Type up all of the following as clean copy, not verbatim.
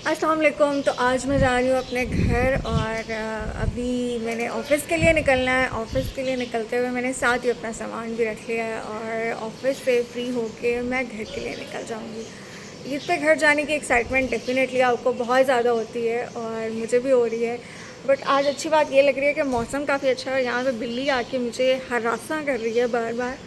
अस्सलाम वालेकुम। तो आज मैं जा रही हूँ अपने घर और अभी मैंने ऑफ़िस के लिए निकलना है। ऑफ़िस के लिए निकलते हुए मैंने साथ ही अपना सामान भी रख लिया है और ऑफ़िस से फ्री होके मैं घर के लिए निकल जाऊँगी। ईद पे घर जाने की एक्साइटमेंट डेफ़िनेटली आपको बहुत ज़्यादा होती है और मुझे भी हो रही है। बट आज अच्छी बात ये लग रही है कि मौसम काफ़ी अच्छा है। यहाँ पे बिल्ली आके मुझे हरासा कर रही है बार बार।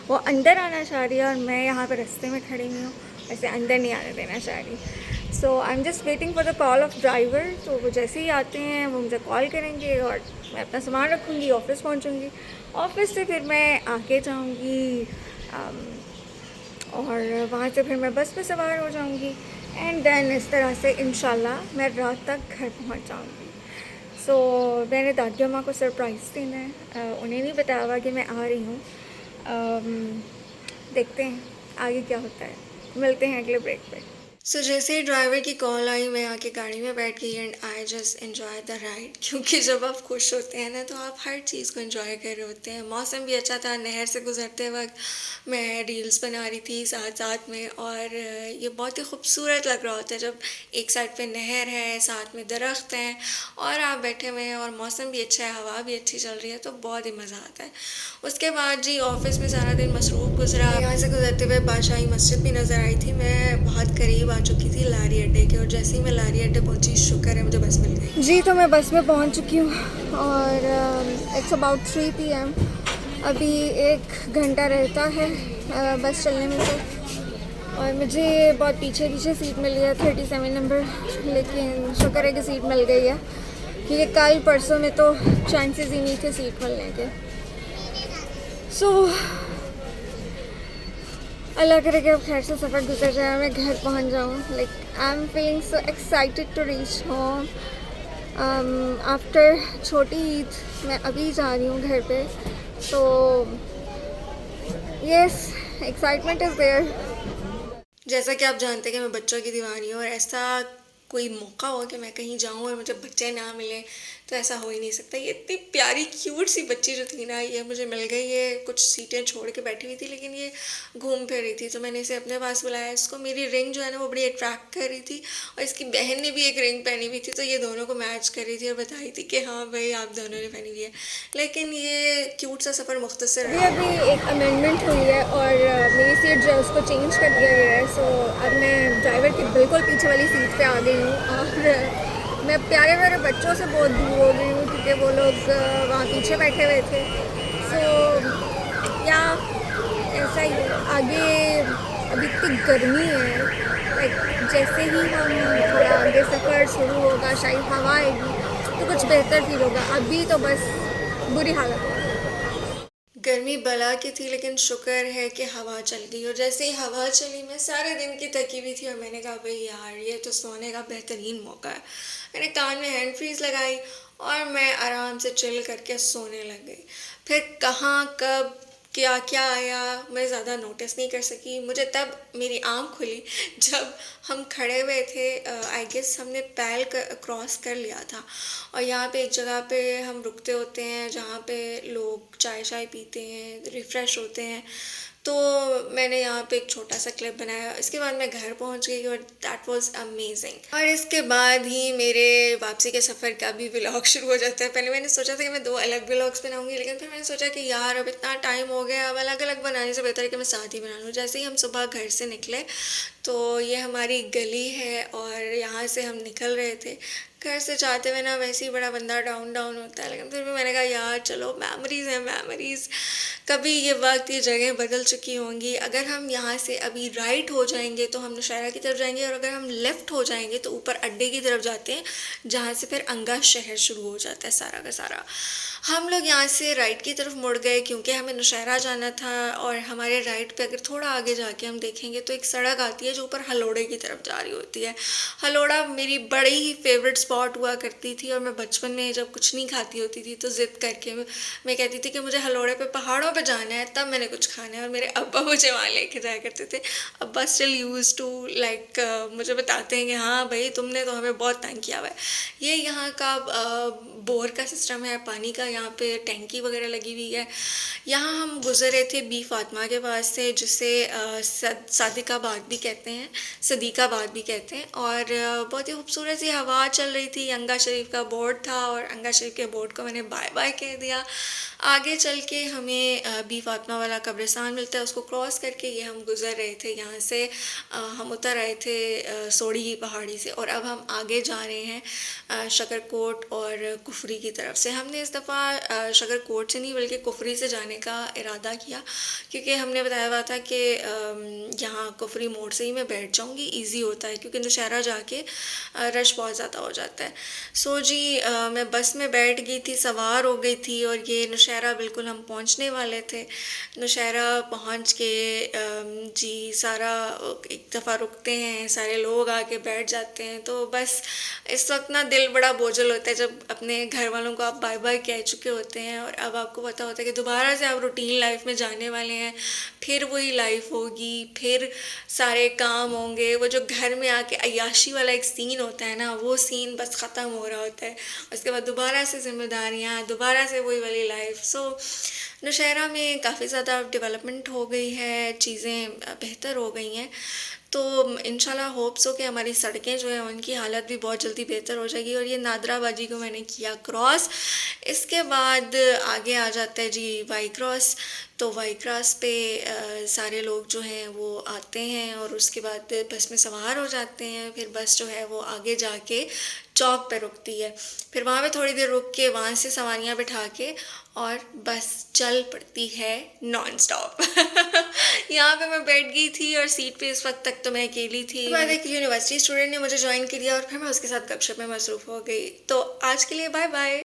वो अंदर आना चाह रही है और मैं यहाँ पे रास्ते में खड़ी हुई हूँ, ऐसे अंदर नहीं आने देना चाह रही। So I am just waiting for the call of driver. तो वो जैसे ही आते हैं वो मुझे कॉल करेंगे और मैं अपना सामान रखूँगी, ऑफ़िस पहुँचूँगी। ऑफ़िस से फिर मैं आके जाऊँगी और वहाँ से फिर मैं बस पे सवार हो जाऊँगी एंड देन इस तरह से इंशाल्लाह मैं रात तक घर पहुँच जाऊँगी। सो मैंने दादी अम्मा को सरप्राइज़ देना है। उन्हें नहीं बताया हुआ कि मैं आ रही हूँ। देखते हैं आगे क्या होता है। मिलते हैं अगले ब्रेक पे। सो जैसे ही ड्राइवर की कॉल आई मैं आके गाड़ी में बैठ गई and I just enjoy the ride. क्योंकि जब आप खुश होते हैं ना तो आप हर चीज़ को एंजॉय कर रहे होते हैं। मौसम भी अच्छा था, नहर से गुजरते वक्त मैं रील्स बना रही थी साथ साथ में और ये बहुत ही खूबसूरत लग रहा होता है जब एक साइड पे नहर है, साथ में दरख्त हैं और आप बैठे हुए हैं और मौसम भी अच्छा है, हवा भी अच्छी चल रही है, तो बहुत ही मज़ा आता है। उसके बाद जी ऑफिस में सारा दिन मसरूफ़ गुजरा। यहाँ से गुजरते हुए बादशाही मस्जिद भी नज़र आई थी। मैं बहुत करीब आ चुकी थी लारी अड्डे के और जैसे ही मैं लारी अड्डे पहुँची, शुक्र है मुझे बस मिल गई। जी तो मैं बस में पहुँच चुकी हूँ और इट्स अबाउट 3 PM। अभी 1 घंटा रहता है बस चलने में तो। और मुझे बहुत पीछे पीछे सीट मिली है 37 नंबर, लेकिन शुक्र है कि सीट मिल गई है क्योंकि कल परसों में तो चांसेस ही नहीं थे सीट मिलने के। सो अल्लाह करे कि अब खैर से सफ़र गुजर जाए, मैं घर पहुंच जाऊँ। Like I am feeling so excited to reach home after Chhoti Eid. मैं अभी जा रही हूँ घर पे, तो यस, एक्साइटमेंट इज़ देयर। जैसा कि आप जानते हैं कि मैं बच्चों की दीवानी हूँ और ऐसा कोई मौका हो कि मैं कहीं जाऊँ और मुझे बच्चे ना मिले तो ऐसा हो ही नहीं सकता। ये इतनी प्यारी क्यूट सी बच्ची जो थी ना, ये मुझे मिल गई। ये कुछ सीटें छोड़ के बैठी हुई थी लेकिन ये घूम फिर रही थी, तो मैंने इसे अपने पास बुलाया। इसको मेरी रिंग जो है ना वो बड़ी अट्रैक्ट कर रही थी और इसकी बहन ने भी एक रिंग पहनी हुई थी, तो ये दोनों को मैच कर रही थी और बताई थी कि हाँ भाई आप दोनों ने पहनी हुई है। लेकिन ये क्यूट सा सफ़र मुख्तसर रहा। अभी एक अमेंडमेंट हुई है और मेरी सीट जो है उसको चेंज कर दिया गया है। सो अब मैं ड्राइवर की बिल्कुल पीछे वाली सीट पे आ गई हूँ और मैं प्यारे मेरे बच्चों से बहुत दूर हो गई हूँ क्योंकि वो लोग वहाँ पीछे बैठे हुए थे। सो या ऐसा ही है। आगे अभी इतनी गर्मी है, लाइक जैसे ही हम थोड़ा आगे सफ़र शुरू होगा शायद हवा आएगी तो कुछ बेहतर फील होगा। अभी तो बस बुरी हालत है। गर्मी बला की थी लेकिन शुक्र है कि हवा चल गई और जैसे ही हवा चली मैं सारे दिन की थकी हुई थी और मैंने कहा भाई यार ये तो सोने का बेहतरीन मौका है। मैंने कान में हैंड फ्रीज लगाई और मैं आराम से चिल करके सोने लग गई। फिर कहाँ कब क्या क्या आया मैं ज़्यादा नोटिस नहीं कर सकी। मुझे तब मेरी आँख खुली जब हम खड़े हुए थे। आई गेस हमने पैल क्रॉस कर लिया था और यहाँ पे एक जगह पे हम रुकते होते हैं जहाँ पे लोग चाय शाय पीते हैं, रिफ़्रेश होते हैं। तो मैंने यहाँ पे एक छोटा सा क्लिप बनाया। इसके बाद मैं घर पहुँच गई और दैट वाज अमेजिंग। और इसके बाद ही मेरे वापसी के सफ़र का भी व्लॉग शुरू हो जाता है। पहले मैंने सोचा था कि मैं 2 अलग व्लॉग्स बनाऊंगी, लेकिन फिर मैंने सोचा कि यार अब इतना टाइम हो गया, अब अलग अलग बनाने से बेहतर है कि मैं साथ ही बना लूँ। जैसे ही हम सुबह घर से निकले तो ये हमारी गली है और यहाँ से हम निकल रहे थे। घर से जाते हुए ना वैसे ही बड़ा बंदा डाउन डाउन होता है, लेकिन फिर भी मैंने कहा यार चलो मेमोरीज़ हैं मेमोरीज़। कभी ये वक्त ये जगह बदल चुकी होंगी। अगर हम यहाँ से अभी राइट हो जाएंगे तो हम नौशहरा की तरफ जाएंगे और अगर हम लेफ़्ट हो जाएंगे तो ऊपर अड्डे की तरफ जाते हैं जहाँ से फिर अंगा शहर शुरू हो जाता है सारा का सारा। हम लोग यहाँ से राइट की तरफ मुड़ गए क्योंकि हमें नौशहरा जाना था और हमारे राइट पे अगर थोड़ा आगे जाके हम देखेंगे तो एक सड़क आती है जो ऊपर हलोड़े की तरफ जा रही होती है। हलोड़ा मेरी बड़ी ही फेवरेट स्पॉट हुआ करती थी और मैं बचपन में जब कुछ नहीं खाती होती थी तो ज़िद करके मैं कहती थी कि मुझे हलोड़े पे पहाड़ों पे जाना है तब मैंने कुछ खाना है और मेरे अब्बा मुझे वहाँ लेके जाया करते थे। अब्बा स्टिल यूज़ टू लाइक मुझे बताते हैं कि हाँ भाई तुमने तो हमें बहुत तंग किया हुआ है। ये यहाँ का बोर का सिस्टम है, पानी का यहाँ पे टैंकी वगैरह लगी हुई है। यहाँ हम गुजरे थे बी फातिमा के पास से जिसे सादिकाबाद भी कहते कहते हैं, सदीकाबाद भी कहते हैं। और बहुत ही खूबसूरत सी हवा चल रही थी। अंगा शरीफ का बोर्ड था और अंगा शरीफ के बोर्ड को मैंने बाय बाय कह दिया। आगे चल के हमें बी फातिमा वाला कब्रिस्तान मिलता है, उसको क्रॉस करके ये हम गुज़र रहे थे। यहाँ से हम उतर आए थे सोड़ी की पहाड़ी से और अब हम आगे जा रहे हैं शकरकोट और कुफरी की तरफ से। हमने इस दफ़ा शकरकोट से नहीं बल्कि कुफरी से जाने का इरादा किया, क्योंकि हमने बताया हुआ था कि यहाँ कुफरी मोड़ से ही मैं बैठ जाऊँगी, ईज़ी होता है, क्योंकि नौशहरा जाके रश बहुत ज़्यादा हो जाता है। सो जी मैं बस में बैठ गई थी, सवार हो गई थी और ये नौशहरा बिल्कुल हम पहुँचने वाले थे। नौशहरा पहुँच के जी सारा एक दफ़ा रुकते हैं, सारे लोग आके बैठ जाते हैं। तो बस इस वक्त ना दिल बड़ा बोझल होता है जब अपने घर वालों को आप बाय बाय कह चुके होते हैं और अब आपको पता होता है कि दोबारा से आप रूटीन लाइफ में जाने वाले हैं, फिर वही लाइफ होगी, फिर सारे काम होंगे। वो जो घर में आके अय्याशी वाला एक सीन होता है ना, वो सीन बस ख़त्म हो रहा होता है। उसके बाद दोबारा से जिम्मेदारियाँ, दोबारा से वही वाली लाइफ। सो नौशहरा में काफ़ी ज़्यादा डेवलपमेंट हो गई है, चीज़ें बेहतर हो गई हैं। तो इंशाल्लाह होप्स हो कि हमारी सड़कें जो हैं उनकी हालत भी बहुत जल्दी बेहतर हो जाएगी। और ये नादराबाजी को मैंने किया क्रॉस। इसके बाद आगे आ जाता है जी वाई क्रॉस। तो वाई क्रॉस पे सारे लोग जो हैं वो आते हैं और उसके बाद बस में सवार हो जाते हैं। फिर बस जो है वो आगे जाके चौक पे रुकती है, फिर वहाँ पे थोड़ी देर रुक के वहाँ से सवारियाँ बिठा के और बस चल पड़ती है नॉन स्टॉप। यहाँ पे मैं बैठ गई थी और सीट पे इस वक्त तक तो मैं अकेली थी। बाद एक यूनिवर्सिटी स्टूडेंट ने मुझे ज्वाइन किया और फिर मैं उसके साथ गपशप में मसरूफ़ हो गई। तो आज के लिए बाय बाय।